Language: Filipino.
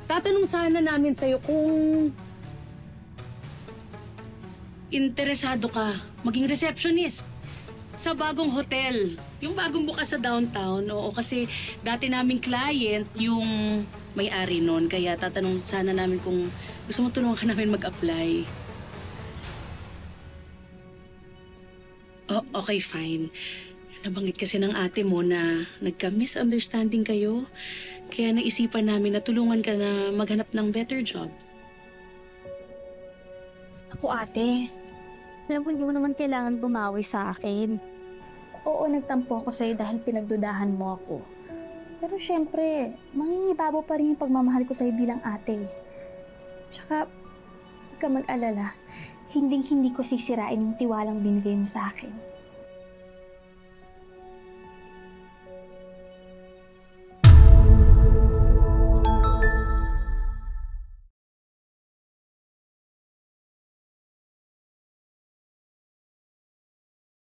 tatanong sana namin sa'yo kung interesado ka maging receptionist sa bagong hotel. Yung bagong bukas sa downtown. Oo, kasi dati naming client yung may-ari nun. Kaya tatanong sana namin kung gusto mo tulungan ka namin mag-apply. Oh, okay, fine. Nabanggit kasi ng ate mo na nagka-misunderstanding kayo. Kaya naisipan namin na tulungan ka na maghanap ng better job. Ako ate, alam ko hindi mo naman kailangan bumawi sa akin. Oo, nagtampo ako sa'yo dahil pinagdudahan mo ako. Pero syempre, mangingibabaw pa rin yung pagmamahal ko sa'yo bilang ate. Tsaka, huwag ka mag-alala. Hindi ko sisirain yung tiwalang binigay mo sa akin.